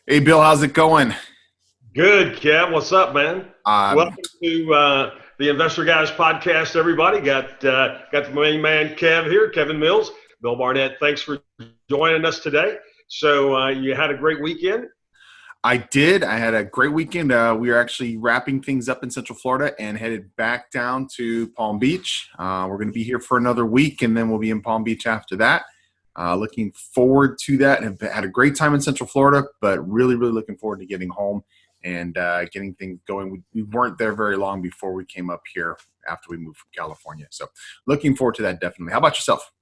Hey, Bill, how's it going? Good, Kev. What's up, man? Um, Welcome to the Investor Guys podcast. Everybody got the main man Kev here, Kevin Mills, Bill Barnett. Thanks for joining us today. So you had a great weekend. I did. I had a great weekend. We are actually wrapping things up in Central Florida and headed back down to Palm Beach. We're going to be here for another week, and then we'll be in Palm Beach after that. Looking forward to that. Have had a great time in Central Florida, but really, really looking forward to getting home and getting things going. We weren't there very long before we came up here after we moved from California. So looking forward to that, definitely. How about yourself?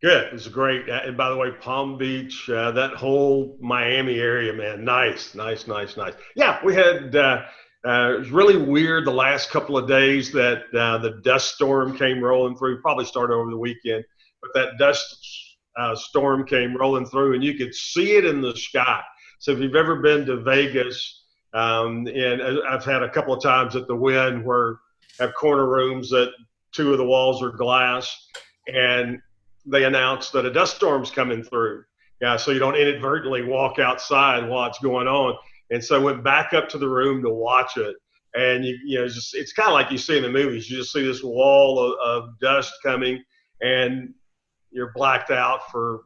Good. It was great. And by the way, Palm Beach, that whole Miami area, man, nice, nice, nice, nice. Yeah, we had. It was really weird the last couple of days that the dust storm came rolling through. Probably started over the weekend, but that dust storm came rolling through, and you could see it in the sky. So if you've ever been to Vegas, and I've had a couple of times at the Wynn where I have corner rooms that two of the walls are glass, and they announced that a dust storm's coming through. Yeah, so you don't inadvertently walk outside while it's going on. And so I went back up to the room to watch it. And it's kind of like you see in the movies. You just see this wall of dust coming, and you're blacked out for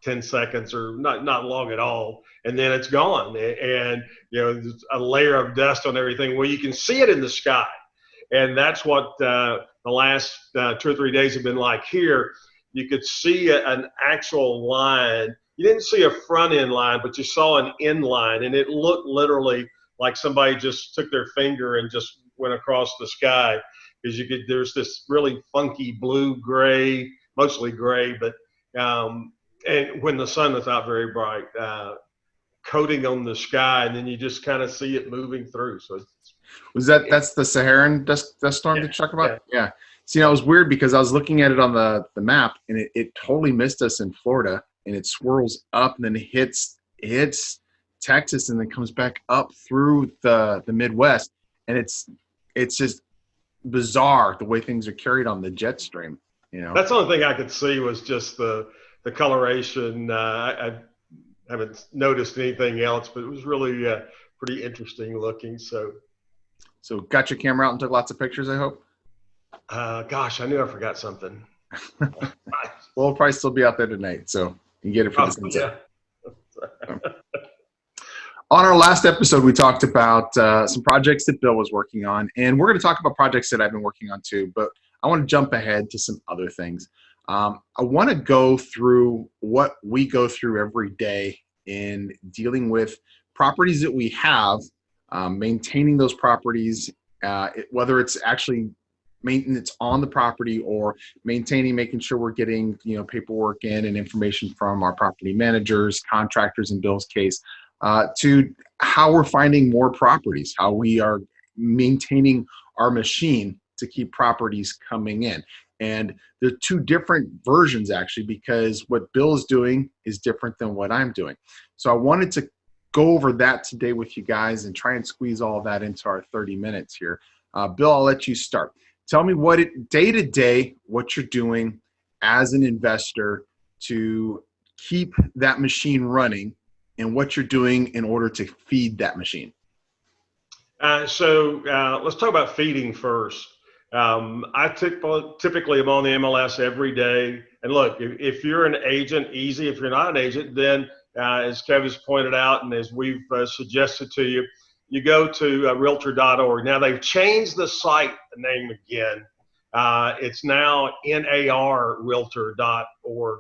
10 seconds or not long at all, and then it's gone. And there's a layer of dust on everything. Well, you can see it in the sky, and that's what the last 2 or 3 days have been like here. You could see an actual line. You didn't see a front end line, but you saw an end line, and it looked literally like somebody just took their finger and just went across the sky, because there's this really funky blue gray, mostly gray, but and when the sun is out very bright, coating on the sky, and then you just kind of see it moving through. So That's the Saharan dust storm yeah, that you talked about? yeah. Yeah. See, it was weird because I was looking at it on the map, and it totally missed us in Florida, and it swirls up and then it hits Texas and then comes back up through the Midwest. And it's just bizarre the way things are carried on the jet stream, you know. That's the only thing I could see was just the coloration. I haven't noticed anything else, but it was really pretty interesting looking. So got your camera out and took lots of pictures, I hope. Gosh, I knew I forgot something. Well, we'll probably still be out there tonight, so you can get it for the sunset. Yeah. On our last episode, we talked about some projects that Bill was working on, and we're going to talk about projects that I've been working on too, but I want to jump ahead to some other things. I want to go through what we go through every day in dealing with properties that we have, maintaining those properties, whether it's actually maintenance on the property or making sure we're getting paperwork in and information from our property managers, contractors in Bill's case, to how we're finding more properties, how we are maintaining our machine to keep properties coming in. And there are two different versions actually, because what Bill is doing is different than what I'm doing. So I wanted to go over that today with you guys and try and squeeze all of that into our 30 minutes here. Bill, I'll let you start. Tell me day to day, what you're doing as an investor to keep that machine running and what you're doing in order to feed that machine. So let's talk about feeding first. I typically am on the MLS every day. And look, if you're an agent, easy. If you're not an agent, then as Kevin's pointed out and as we've suggested to you, you go to realtor.org. Now they've changed the site name again. It's now narrealtor.org.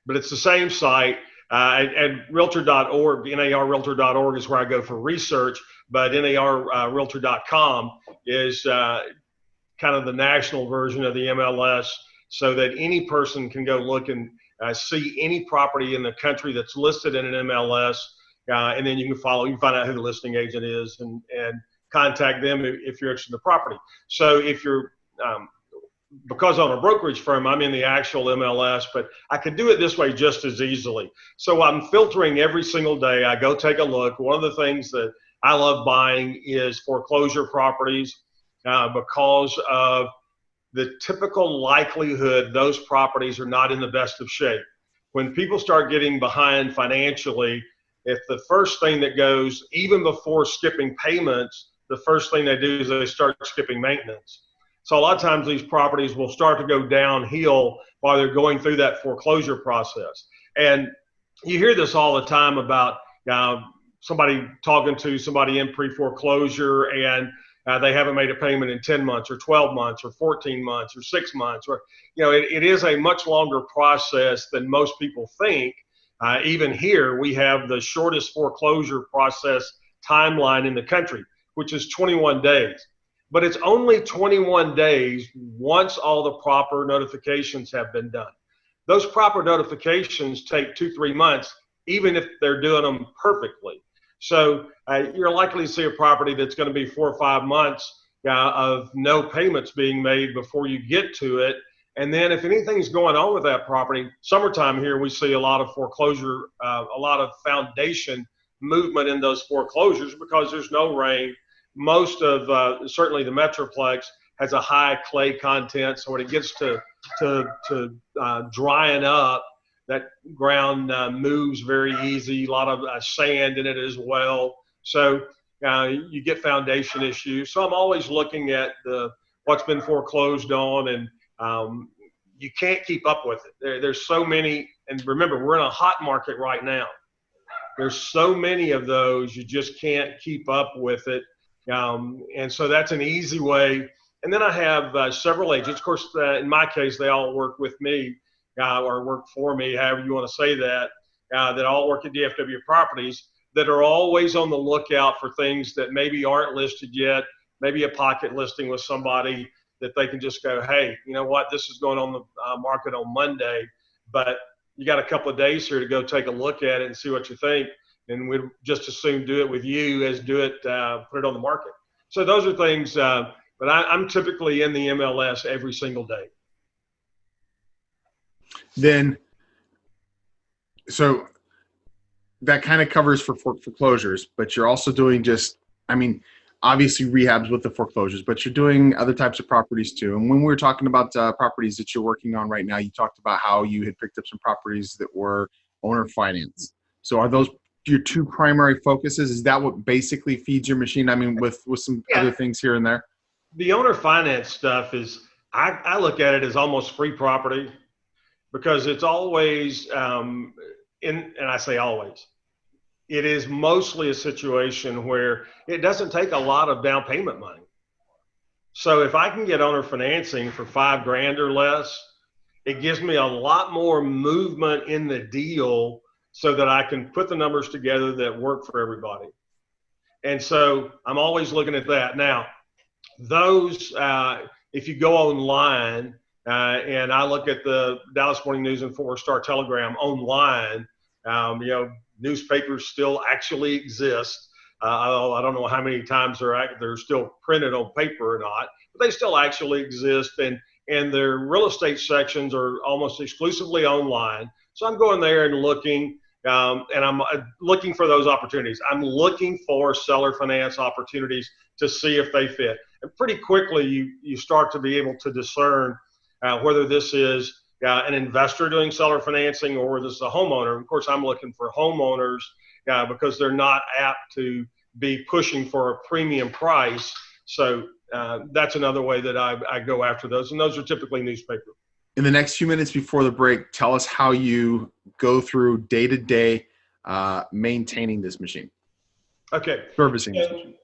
But it's the same site. And realtor.org, narrealtor.org is where I go for research, but narrealtor.com is kind of the national version of the MLS, so that any person can go look and see any property in the country that's listed in an MLS. And then you can find out who the listing agent is and contact them if you're interested in the property. So if you're, because I'm a brokerage firm, I'm in the actual MLS, but I could do it this way just as easily. So I'm filtering every single day. I go take a look. One of the things that I love buying is foreclosure properties because of the typical likelihood those properties are not in the best of shape. when people start getting behind financially, if the first thing that goes, even before skipping payments, the first thing they do is they start skipping maintenance. So a lot of times these properties will start to go downhill while they're going through that foreclosure process. And you hear this all the time about somebody talking to somebody in pre-foreclosure and they haven't made a payment in 10 months or 12 months or 14 months or 6 months. Or, it is a much longer process than most people think. Even here, we have the shortest foreclosure process timeline in the country, which is 21 days. But it's only 21 days once all the proper notifications have been done. Those proper notifications take 2-3 months, even if they're doing them perfectly. So you're likely to see a property that's going to be 4 or 5 months of no payments being made before you get to it. And then if anything's going on with that property, summertime here, we see a lot of foreclosure, a lot of foundation movement in those foreclosures because there's no rain. Most of, certainly the Metroplex has a high clay content. So when it gets to drying up, that ground moves very easy, a lot of sand in it as well. So you get foundation issues. So I'm always looking at what's been foreclosed on, and you can't keep up with it. There's so many, and remember, we're in a hot market right now. There's so many of those, you just can't keep up with it. And so that's an easy way. And then I have several agents. Of course, in my case, they all work with me. Or work for me, however you want to say that, that all work at DFW Properties, that are always on the lookout for things that maybe aren't listed yet, maybe a pocket listing with somebody that they can just go, hey, you know what, this is going on the market on Monday, but you got a couple of days here to go take a look at it and see what you think, and we'd just as soon do it with you as do it, put it on the market. So those are things, but I'm typically in the MLS every single day. Then, so that kind of covers for foreclosures, but you're also doing obviously rehabs with the foreclosures, but you're doing other types of properties too. And when we were talking about properties that you're working on right now, you talked about how you had picked up some properties that were owner finance. So are those your two primary focuses? Is that what basically feeds your machine? I mean, with some other things here and there? The owner finance stuff is, I look at it as almost free property. Because it's always, and I say always, it is mostly a situation where it doesn't take a lot of down payment money. So if I can get owner financing for $5,000 or less, it gives me a lot more movement in the deal so that I can put the numbers together that work for everybody. And so I'm always looking at that. Now, those, if you go online, and I look at the Dallas Morning News and 4-Star Telegram online, newspapers still actually exist. I don't know how many times they're still printed on paper or not, but they still actually exist. And their real estate sections are almost exclusively online. So I'm going there and looking, and I'm looking for those opportunities. I'm looking for seller finance opportunities to see if they fit. And pretty quickly, you start to be able to discern whether this is an investor doing seller financing or whether this is a homeowner. Of course, I'm looking for homeowners because they're not apt to be pushing for a premium price. So that's another way that I go after those. And those are typically newspaper. In the next few minutes before the break, tell us how you go through day-to-day maintaining this machine. Okay. Servicing this machine.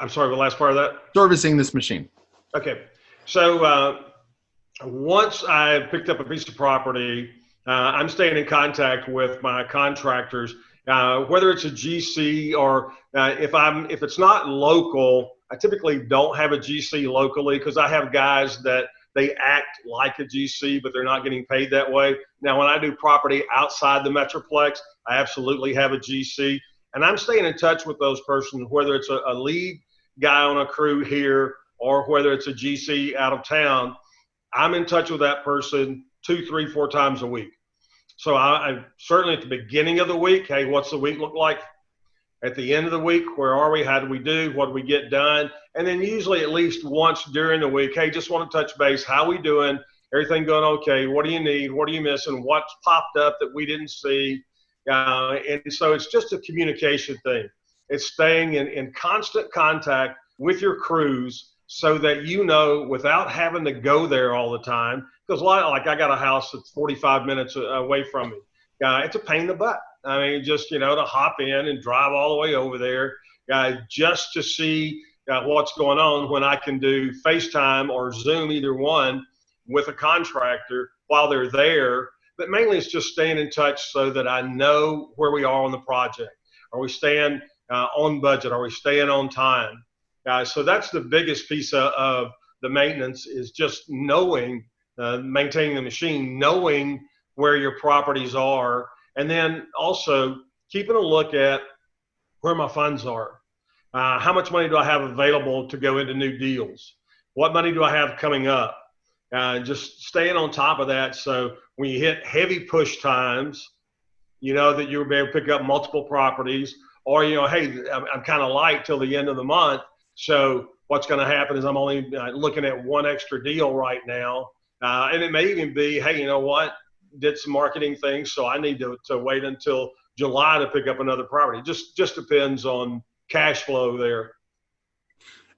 I'm sorry, the last part of that? Servicing this machine. Okay. So once I picked up a piece of property, I'm staying in contact with my contractors, whether it's a GC or if it's not local. I typically don't have a GC locally because I have guys that they act like a GC, but they're not getting paid that way. Now, when I do property outside the Metroplex, I absolutely have a GC, and I'm staying in touch with those persons, whether it's a lead guy on a crew here or whether it's a GC out of town. I'm in touch with that person 2, 3, 4 times a week. So I certainly at the beginning of the week, hey, what's the week look like? At the end of the week, where are we? How do we do? What do we get done? And then usually at least once during the week, hey, just want to touch base. How we doing? everything going okay? What do you need? What are you missing? What's popped up that we didn't see? And so it's just a communication thing. It's staying in constant contact with your crews so that you know without having to go there all the time. Because like I got a house that's 45 minutes away from me. It's a pain in the butt. I mean, just, to hop in and drive all the way over there just to see what's going on when I can do FaceTime or Zoom, either one, with a contractor while they're there. But mainly it's just staying in touch so that I know where we are on the project. Are we staying on budget? Are we staying on time? So that's the biggest piece of the maintenance, is just knowing, maintaining the machine, knowing where your properties are, and then also keeping a look at where my funds are. How much money do I have available to go into new deals? What money do I have coming up? Just staying on top of that, so when you hit heavy push times, you know that you'll be able to pick up multiple properties, or, hey, I'm kind of light till the end of the month, so what's going to happen is I'm only looking at one extra deal right now. And it may even be, hey, you know what, did some marketing things, so I need to wait until July to pick up another property. Just depends on cash flow there.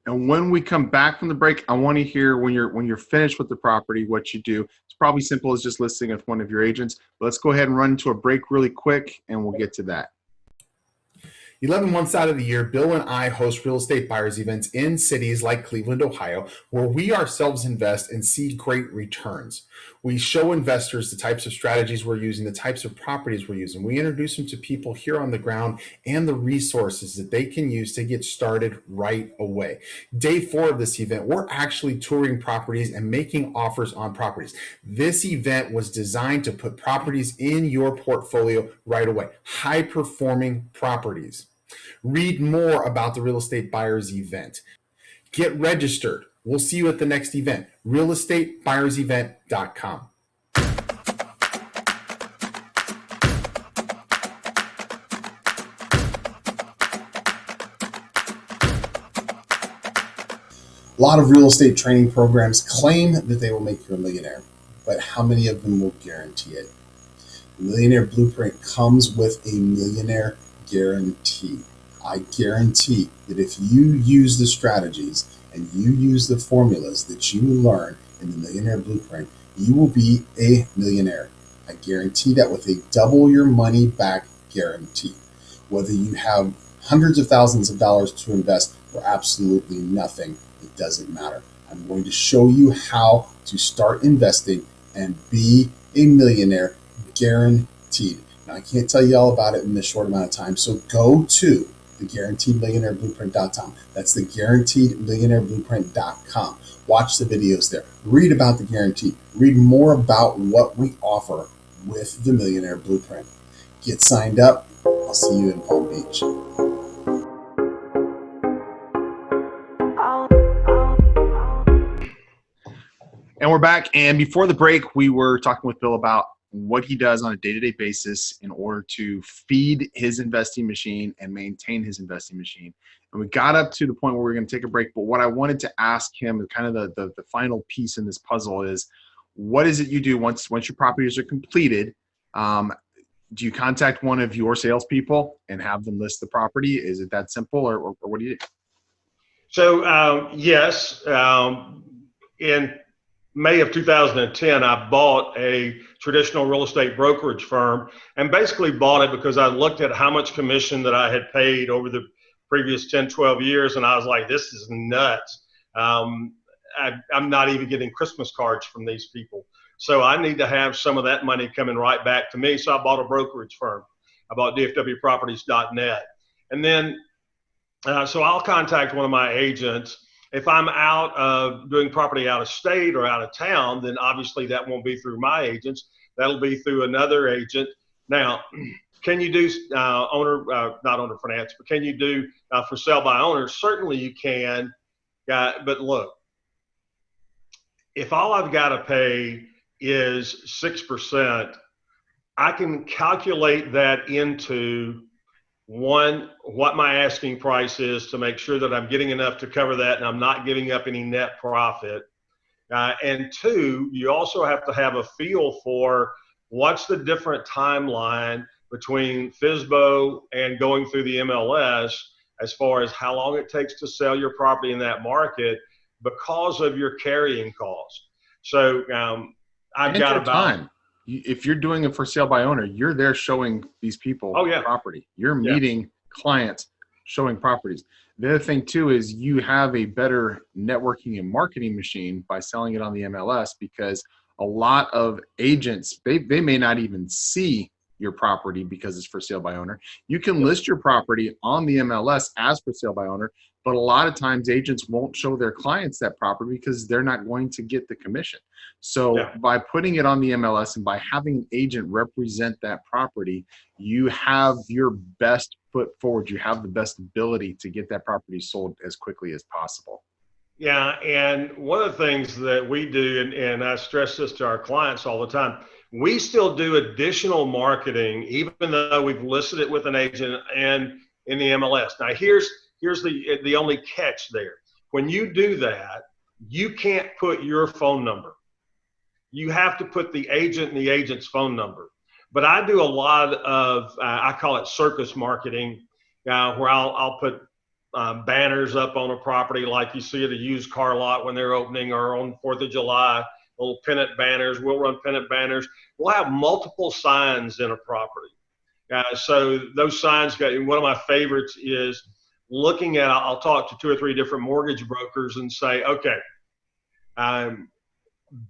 And when we come back from the break, I want to hear when you're finished with the property, what you do. It's probably simple as just listing with one of your agents. But let's go ahead and run into a break really quick, and we'll get to that. 11 months out of the year, Bill and I host real estate buyers events in cities like Cleveland, Ohio, where we ourselves invest and see great returns. We show investors the types of strategies we're using, the types of properties we're using. We introduce them to people here on the ground and the resources that they can use to get started right away. Day 4 of this event, we're actually touring properties and making offers on properties. This event was designed to put properties in your portfolio right away, high-performing properties. Read more about the Real Estate Buyers event. Get registered. We'll see you at the next event, realestatebuyersevent.com. A lot of real estate training programs claim that they will make you a millionaire, but how many of them will guarantee it? The Millionaire Blueprint comes with a millionaire guarantee. I guarantee that if you use the strategies and you use the formulas that you learn in the Millionaire Blueprint, you will be a millionaire. I guarantee that with a double your money back guarantee. Whether you have hundreds of thousands of dollars to invest or absolutely nothing, it doesn't matter. I'm going to show you how to start investing and be a millionaire guaranteed. Now, I can't tell you all about it in this short amount of time, so go to theguaranteedmillionaireblueprint.com. That's theguaranteedmillionaireblueprint.com. Watch the videos there. Read about the guarantee. Read more about what we offer with the Millionaire Blueprint. Get signed up. I'll see you in Palm Beach. And we're back. And before the break, we were talking with Bill about what he does on a day-to-day basis in order to feed his investing machine and maintain his investing machine. And we got up to the point where we were going to take a break. But what I wanted to ask him, kind of the final piece in this puzzle, is what is it you do once your properties are completed? Do you contact one of your salespeople and have them list the property? Is it that simple, or what do you do? So yes, in May of 2010, I bought a traditional real estate brokerage firm, and basically bought it because I looked at how much commission that I had paid over the previous 10, 12 years, and I was like, this is nuts. I'm not even getting Christmas cards from these people. So I need to have some of that money coming right back to me. So I bought a brokerage firm. I bought dfwproperties.net. And then, so I'll contact one of my agents. If I'm out of doing property out of state or out of town, then obviously that won't be through my agents. That'll be through another agent. Now, can you do not owner finance, but can you do for sale by owner? Certainly you can. But look, if all I've got to pay is 6%, I can calculate that into what my asking price is to make sure that I'm getting enough to cover that and I'm not giving up any net profit. And two, you also have to have a feel for what's the different timeline between FSBO and going through the MLS as far as how long it takes to sell your property in that market because of your carrying cost. So I've And got your about time. If you're doing it for sale by owner, you're there showing these people property. You're meeting clients, showing properties. The other thing too is you have a better networking and marketing machine by selling it on the MLS, because a lot of agents, they may not even see your property because it's for sale by owner. You can list your property on the MLS as for sale by owner, but a lot of times agents won't show their clients that property because they're not going to get the commission. So by putting it on the MLS and by having an agent represent that property, you have your best foot forward. You have the best ability to get that property sold as quickly as possible. Yeah, and one of the things that we do, and I stress this to our clients all the time, we still do additional marketing, even though we've listed it with an agent and in the MLS. Now, here's the only catch there. When you do that, you can't put your phone number. You have to put the agent and the agent's phone number. But I do a lot of, I call it circus marketing, where I'll put banners up on a property like you see at a used car lot when they're opening, or on 4th of July, little pennant banners. We'll run pennant banners. We'll have multiple signs in a property. So those signs, one of my favorites is looking at, I'll talk to 2 or 3 different mortgage brokers and say, okay,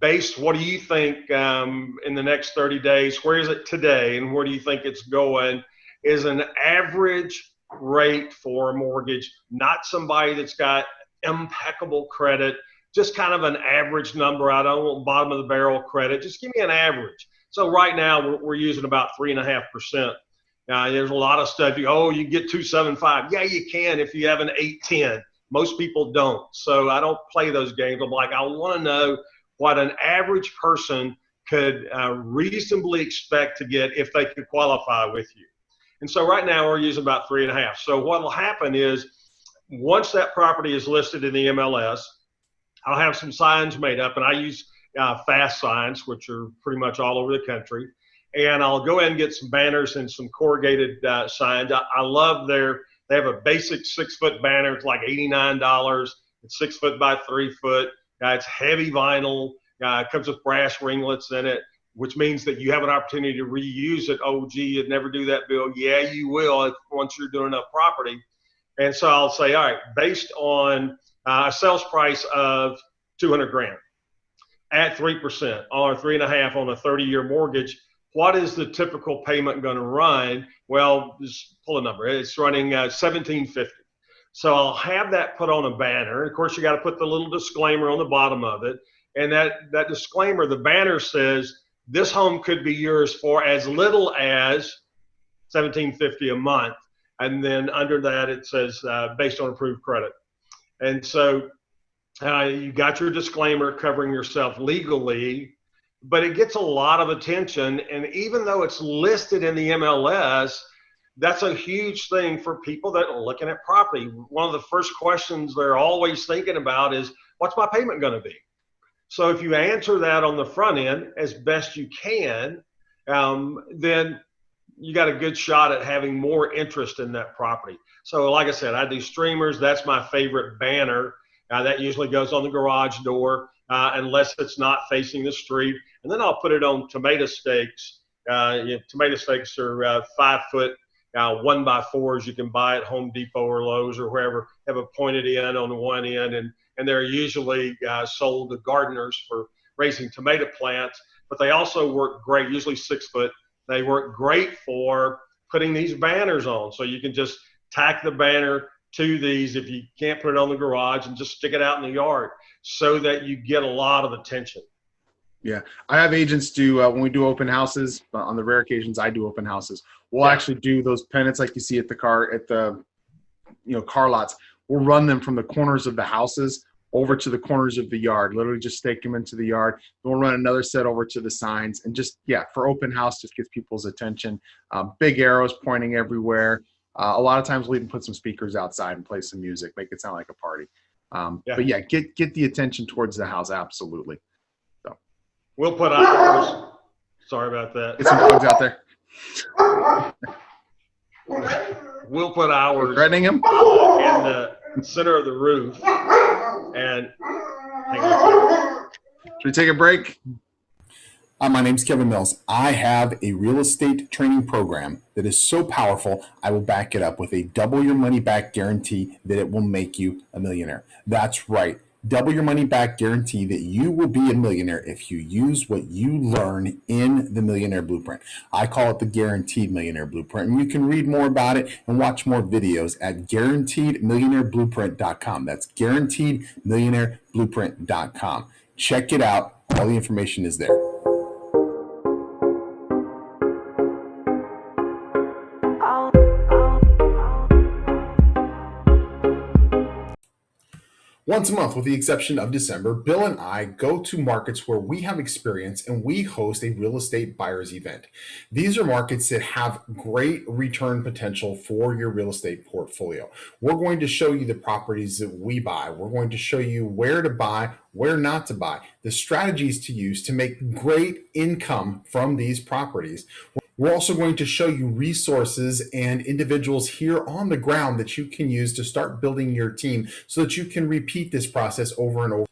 based, what do you think in the next 30 days, where is it today and where do you think it's going, is an average rate for a mortgage, not somebody that's got impeccable credit, just kind of an average number. I don't want bottom of the barrel credit. Just give me an average. So right now we're using about 3.5%. There's a lot of stuff. You get 2.75. Yeah, you can if you have an 8.10. Most people don't. So I don't play those games. I'm like, I want to know what an average person could reasonably expect to get if they could qualify with you. And so right now we're using about 3.5. So what will happen is once that property is listed in the MLS, I'll have some signs made up, and I use fast signs, which are pretty much all over the country. And I'll go ahead and get some banners and some corrugated signs. I love they have a basic 6-foot banner. It's like $89. It's 6 foot by 3 foot. It's heavy vinyl. It comes with brass ringlets in it, which means that you have an opportunity to reuse it. Oh, gee, you'd never do that, Bill. Yeah, you will once you're doing enough property. And so I'll say, all right, based on a sales price of $200,000 at 3% or 3.5% on a 30-year mortgage, what is the typical payment going to run? Well, just pull a number. It's running $1,750. So I'll have that put on a banner. Of course, you got to put the little disclaimer on the bottom of it. And that disclaimer, the banner says, this home could be yours for as little as $1,750 a month. And then under that, it says based on approved credit. And so you got your disclaimer covering yourself legally, but it gets a lot of attention. And even though it's listed in the MLS, that's a huge thing for people that are looking at property. One of the first questions they're always thinking about is, what's my payment going to be? So if you answer that on the front end as best you can, then you got a good shot at having more interest in that property. So like I said, I do streamers. That's my favorite banner. That usually goes on the garage door unless it's not facing the street. And then I'll put it on tomato stakes. Tomato stakes are 5 foot 1x4s. You can buy at Home Depot or Lowe's or wherever. Have a pointed end on the one end, and they're usually sold to gardeners for raising tomato plants. But they also work great, usually 6 foot. They work great for putting these banners on. So you can just tack the banner to these if you can't put it on the garage, and just stick it out in the yard so that you get a lot of attention. Yeah, I have agents do when we do open houses. On the rare occasions I do open houses, we'll actually do those pennants like you see at the car lots. We'll run them from the corners of the houses over to the corners of the yard. Literally just stake them into the yard. We'll run another set over to the signs, and just for open house, just gets people's attention. Big arrows pointing everywhere. A lot of times we'll even put some speakers outside and play some music, make it sound like a party. But yeah, get the attention towards the house. Absolutely. So We'll put hours. Sorry about that. get some dogs out there. We'll put hours Threatening him? in the center of the roof. And hang on a second. Should we take a break? My name's Kevin Mills. I have a real estate training program that is so powerful, I will back it up with a double your money back guarantee that it will make you a millionaire. That's right. Double your money back guarantee that you will be a millionaire if you use what you learn in the Millionaire Blueprint. I call it the Guaranteed Millionaire Blueprint, and you can read more about it and watch more videos at guaranteedmillionaireblueprint.com. That's guaranteedmillionaireblueprint.com. Check it out. All the information is there. Once a month, with the exception of December, Bill and I go to markets where we have experience and we host a real estate buyer's event. These are markets that have great return potential for your real estate portfolio. We're going to show you the properties that we buy. We're going to show you where to buy, where not to buy, the strategies to use to make great income from these properties. We're also going to show you resources and individuals here on the ground that you can use to start building your team so that you can repeat this process over and over.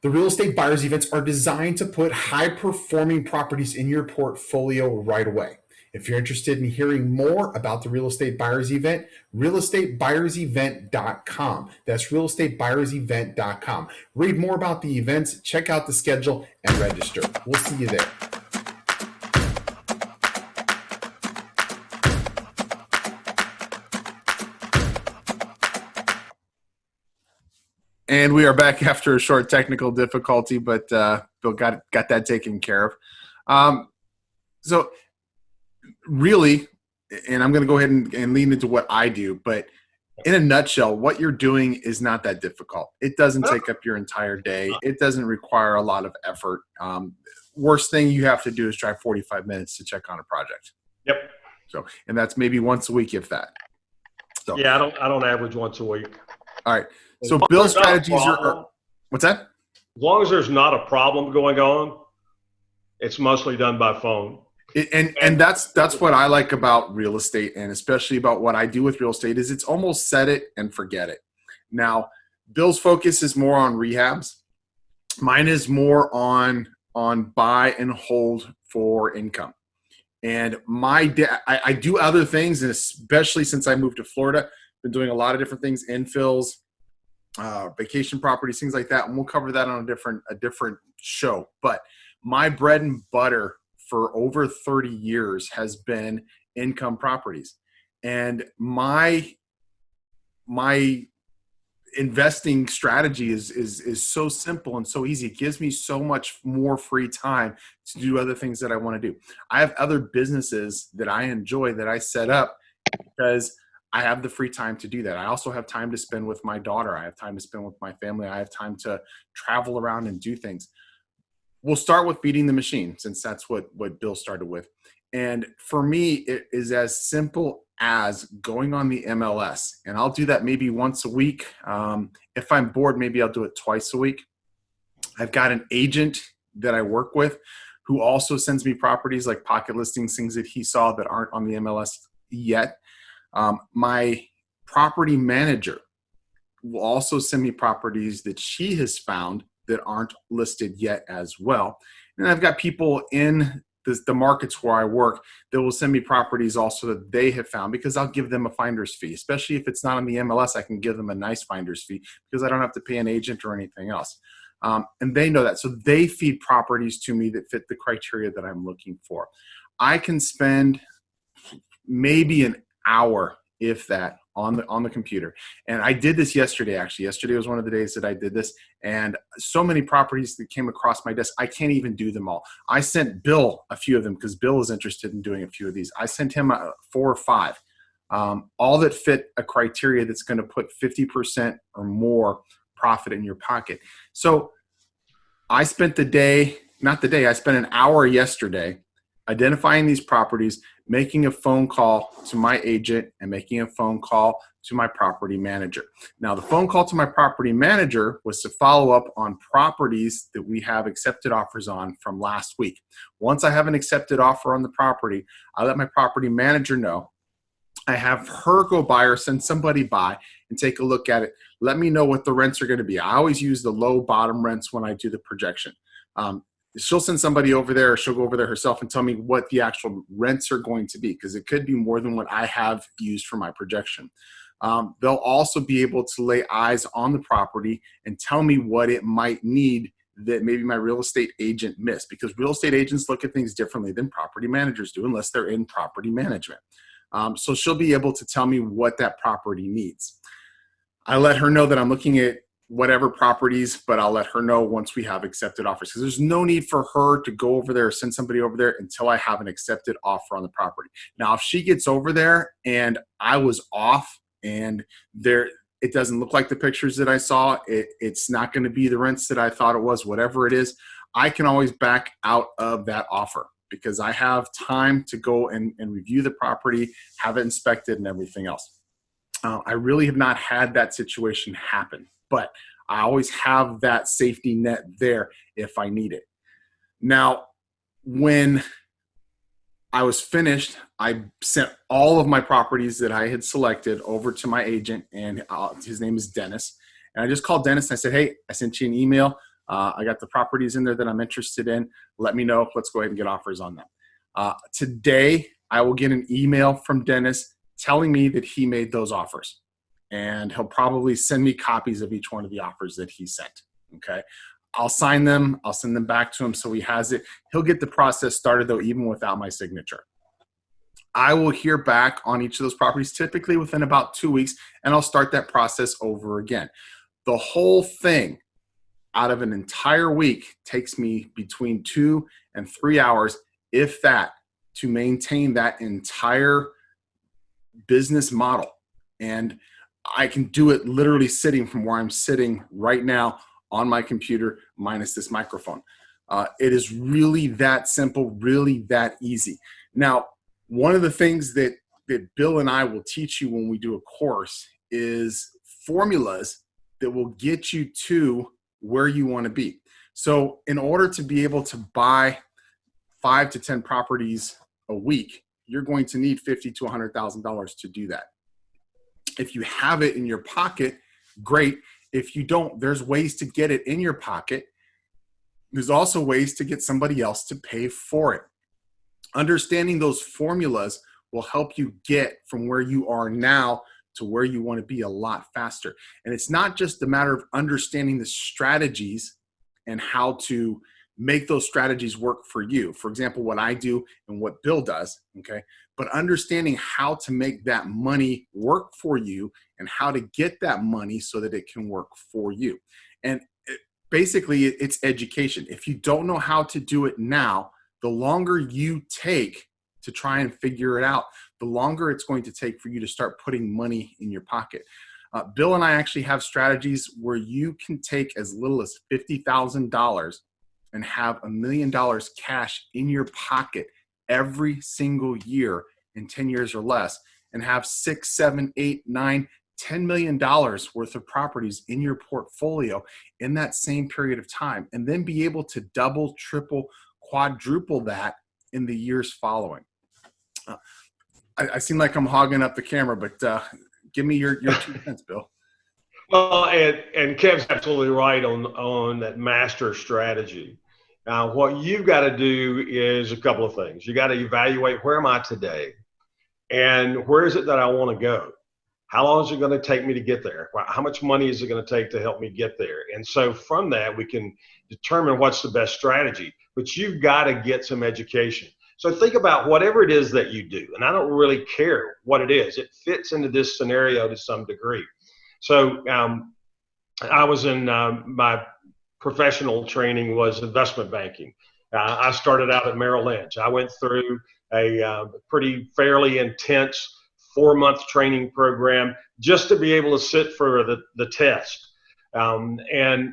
The real estate buyers events are designed to put high-performing properties in your portfolio right away. If you're interested in hearing more about the Real Estate Buyers Event, realestatebuyersevent.com. That's realestatebuyersevent.com. Read more about the events, check out the schedule, and register. We'll see you there. And we are back after a short technical difficulty, but Bill got that taken care of. So really, and I'm going to go ahead and lean into what I do, but in a nutshell, what you're doing is not that difficult. It doesn't take up your entire day. It doesn't require a lot of effort. Worst thing you have to do is drive 45 minutes to check on a project. Yep. So, and that's maybe once a week, if that. So, yeah, I don't average once a week. All right. So Bill's strategies are, what's that? As long as there's not a problem going on, it's mostly done by phone. And that's what I like about real estate, and especially about what I do with real estate, is it's almost set it and forget it. Now, Bill's focus is more on rehabs. Mine is more on buy and hold for income. And I do other things, and especially since I moved to Florida, been doing a lot of different things, infills, vacation properties, things like that. And we'll cover that on a different show. But my bread and butter for over 30 years has been income properties. And my investing strategy is so simple and so easy. It gives me so much more free time to do other things that I want to do. I have other businesses that I enjoy that I set up because I have the free time to do that. I also have time to spend with my daughter. I have time to spend with my family. I have time to travel around and do things. We'll start with beating the machine, since that's what Bill started with. And for me, it is as simple as going on the MLS. And I'll do that maybe once a week. If I'm bored, maybe I'll do it twice a week. I've got an agent that I work with who also sends me properties like pocket listings, things that he saw that aren't on the MLS yet. My property manager will also send me properties that she has found that aren't listed yet as well. And I've got people in the markets where I work that will send me properties also that they have found, because I'll give them a finder's fee. Especially if it's not on the MLS, I can give them a nice finder's fee because I don't have to pay an agent or anything else. And they know that. So they feed properties to me that fit the criteria that I'm looking for. I can spend maybe an hour, if that, on the computer. And I did this yesterday, actually. Yesterday was one of the days that I did this. And so many properties that came across my desk, I can't even do them all. I sent Bill a few of them because Bill is interested in doing a few of these. I sent him 4 or 5, all that fit a criteria that's going to put 50% or more profit in your pocket. So I spent I spent an hour yesterday identifying these properties, making a phone call to my agent and making a phone call to my property manager. Now, the phone call to my property manager was to follow up on properties that we have accepted offers on from last week. Once I have an accepted offer on the property, I let my property manager know. I have her go by or send somebody by and take a look at it. Let me know what the rents are going to be. I always use the low bottom rents when I do the projection. She'll send somebody over there, or she'll go over there herself and tell me what the actual rents are going to be, because it could be more than what I have used for my projection. They'll also be able to lay eyes on the property and tell me what it might need that maybe my real estate agent missed, because real estate agents look at things differently than property managers do unless they're in property management. So she'll be able to tell me what that property needs. I let her know that I'm looking at whatever properties, but I'll let her know once we have accepted offers, because there's no need for her to go over there or send somebody over there until I have an accepted offer on the property. Now, if she gets over there and I was off and it doesn't look like the pictures that I saw, it's not going to be the rents that I thought it was, whatever it is, I can always back out of that offer, because I have time to go and review the property, have it inspected and everything else. I really have not had that situation happen, but I always have that safety net there if I need it. Now, when I was finished, I sent all of my properties that I had selected over to my agent, and his name is Dennis. And I just called Dennis and I said, hey, I sent you an email. I got the properties in there that I'm interested in. Let me know. Let's go ahead and get offers on them. Today, I will get an email from Dennis telling me that he made those offers. And he'll probably send me copies of each one of the offers that he sent. Okay. I'll sign them. I'll send them back to him so he has it. He'll get the process started, though, even without my signature. I will hear back on each of those properties typically within about 2 weeks, and I'll start that process over again. The whole thing out of an entire week takes me between 2 and 3 hours, if that, to maintain that entire business model. And I can do it literally sitting from where I'm sitting right now on my computer, minus this microphone. It is really that simple, really that easy. Now, one of the things that Bill and I will teach you when we do a course is formulas that will get you to where you want to be. So in order to be able to buy 5 to 10 properties a week, you're going to need $50,000 to $100,000 to do that. If you have it in your pocket, great. If you don't, there's ways to get it in your pocket. There's also ways to get somebody else to pay for it. Understanding those formulas will help you get from where you are now to where you want to be a lot faster. And it's not just a matter of understanding the strategies and how to make those strategies work for you. For example, what I do and what Bill does, okay? But understanding how to make that money work for you and how to get that money so that it can work for you. And basically, it's education. If you don't know how to do it now, the longer you take to try and figure it out, the longer it's going to take for you to start putting money in your pocket. Bill and I actually have strategies where you can take as little as $50,000 and have $1 million cash in your pocket every single year in 10 years or less, and have 6, 7, 8, 9, $10 million worth of properties in your portfolio in that same period of time, and then be able to double, triple, quadruple that in the years following. I seem like I'm hogging up the camera, but give me your 2 cents, Bill. Well, and Kev's absolutely right on that master strategy. Now, what you've got to do is a couple of things. You got to evaluate, where am I today, and where is it that I want to go? How long is it going to take me to get there? How much money is it going to take to help me get there? And so from that, we can determine what's the best strategy. But you've got to get some education. So think about whatever it is that you do. And I don't really care what it is. It fits into this scenario to some degree. So I was in my professional training was investment banking. I started out at Merrill Lynch. I went through a pretty fairly intense 4-month training program just to be able to sit for the test. And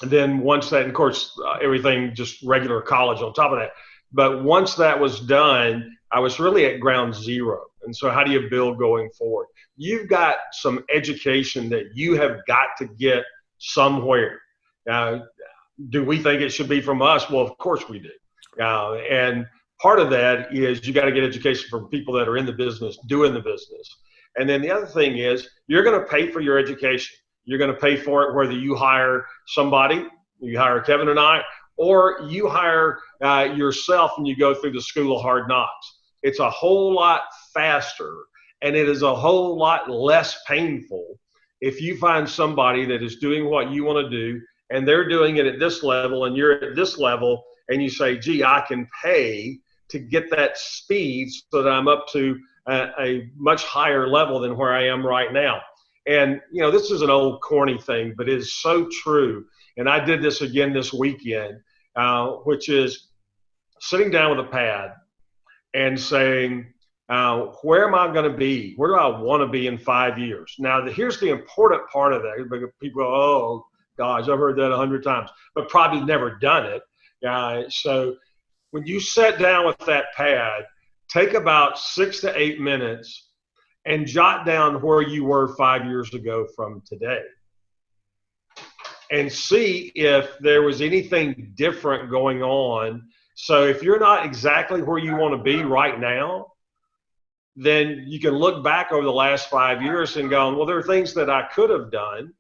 then once that, and of course, everything just regular college on top of that. But once that was done, I was really at ground zero. And so how do you build going forward? You've got some education that you have got to get somewhere. Do we think it should be from us? Well, of course we do. And part of that is you got to get education from people that are in the business, doing the business. And then the other thing is you're going to pay for your education. You're going to pay for it whether you hire somebody, you hire Kevin and I, or you hire yourself and you go through the school of hard knocks. It's a whole lot faster and it is a whole lot less painful if you find somebody that is doing what you want to do and they're doing it at this level and you're at this level and you say, gee, I can pay to get that speed so that I'm up to a much higher level than where I am right now. And, you know, this is an old corny thing, but it is so true. And I did this again this weekend, which is sitting down with a pad and saying, where am I going to be? Where do I want to be in 5 years? Now, here's the important part of that. People go, oh, gosh, I've heard that 100 times, but probably never done it. So when you sit down with that pad, take about 6 to 8 minutes and jot down where you were 5 years ago from today. And see if there was anything different going on. So if you're not exactly where you want to be right now, then you can look back over the last 5 years and go, well, there are things that I could have done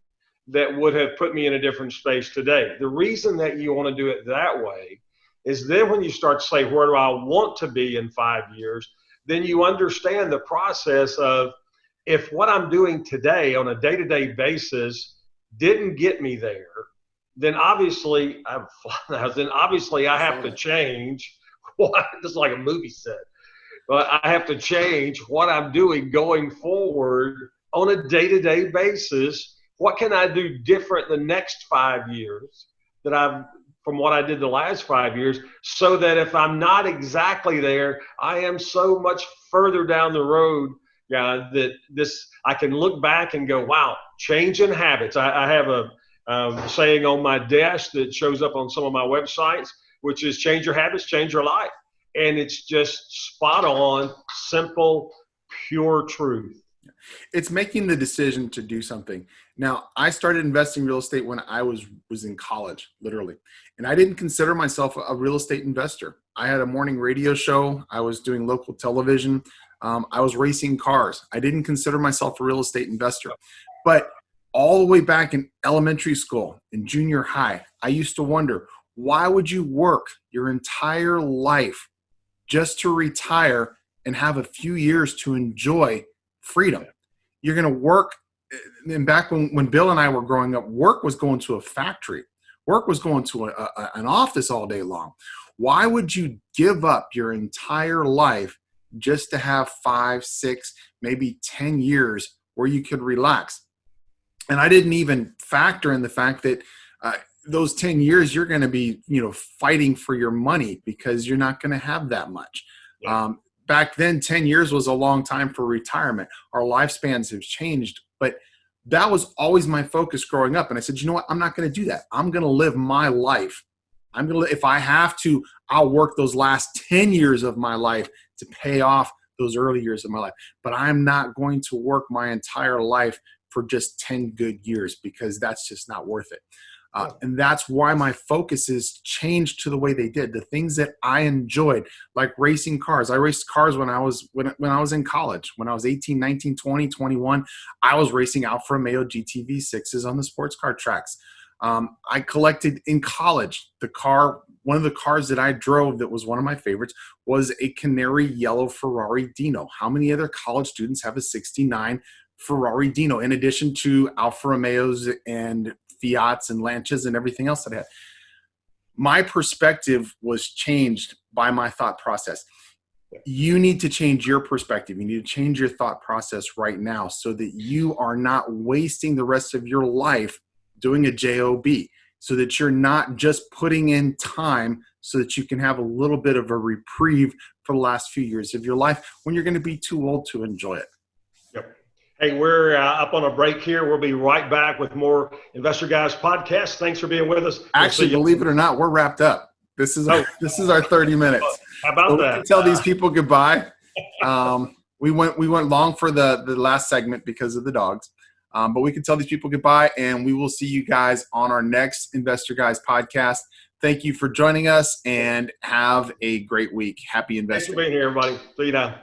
that would have put me in a different space today. The reason that you want to do it that way is then when you start to say, where do I want to be in 5 years, then you understand the process of if what I'm doing today on a day-to-day basis didn't get me there, then obviously I have to change what, just like a movie set. But I have to change what I'm doing going forward on a day-to-day basis. What can I do different the next 5 years from what I did the last 5 years, so that if I'm not exactly there, I am so much further down the road that I can look back and go, wow, change in habits. I have a saying on my desk that shows up on some of my websites, which is change your habits, change your life. And it's just spot on, simple, pure truth. It's making the decision to do something. Now, I started investing in real estate when I was in college, literally. And I didn't consider myself a real estate investor. I had a morning radio show. I was doing local television. I was racing cars. I didn't consider myself a real estate investor. But all the way back in elementary school, in junior high, I used to wonder, why would you work your entire life just to retire and have a few years to enjoy freedom? You're going to work. And back when Bill and I were growing up, work was going to a factory. Work was going to an office all day long. Why would you give up your entire life just to have 5, 6, maybe 10 years where you could relax? And I didn't even factor in the fact that those 10 years you're going to be, fighting for your money because you're not going to have that much. Yeah. Back then, 10 years was a long time for retirement. Our lifespans have changed, but that was always my focus growing up. And I said, you know what? I'm not going to do that. I'm going to live my life. If I have to, I'll work those last 10 years of my life to pay off those early years of my life. But I'm not going to work my entire life for just 10 good years, because that's just not worth it. And that's why my focus is changed to the way they did. The things that I enjoyed, like racing cars. I raced cars when I was in college. When I was 18, 19, 20, 21, I was racing Alfa Romeo GT V6s on the sports car tracks. I collected in college. One of the cars that I drove that was one of my favorites was a canary yellow Ferrari Dino. How many other college students have a 69 Ferrari Dino, in addition to Alfa Romeos and Fiats and Lancias and everything else that I had? My perspective was changed by my thought process. You need to change your perspective. You need to change your thought process right now so that you are not wasting the rest of your life doing a job, so that you're not just putting in time so that you can have a little bit of a reprieve for the last few years of your life when you're going to be too old to enjoy it. Yep. Hey, we're up on a break here. We'll be right back with more Investor Guys podcast. Thanks for being with us. Actually, believe it or not, we're wrapped up. This is our 30 minutes. How about So we that? can tell these people goodbye. We went long for the last segment because of the dogs. But we can tell these people goodbye, and we will see you guys on our next Investor Guys podcast. Thank you for joining us, and have a great week. Happy investing. Thanks for being here, everybody. See you now.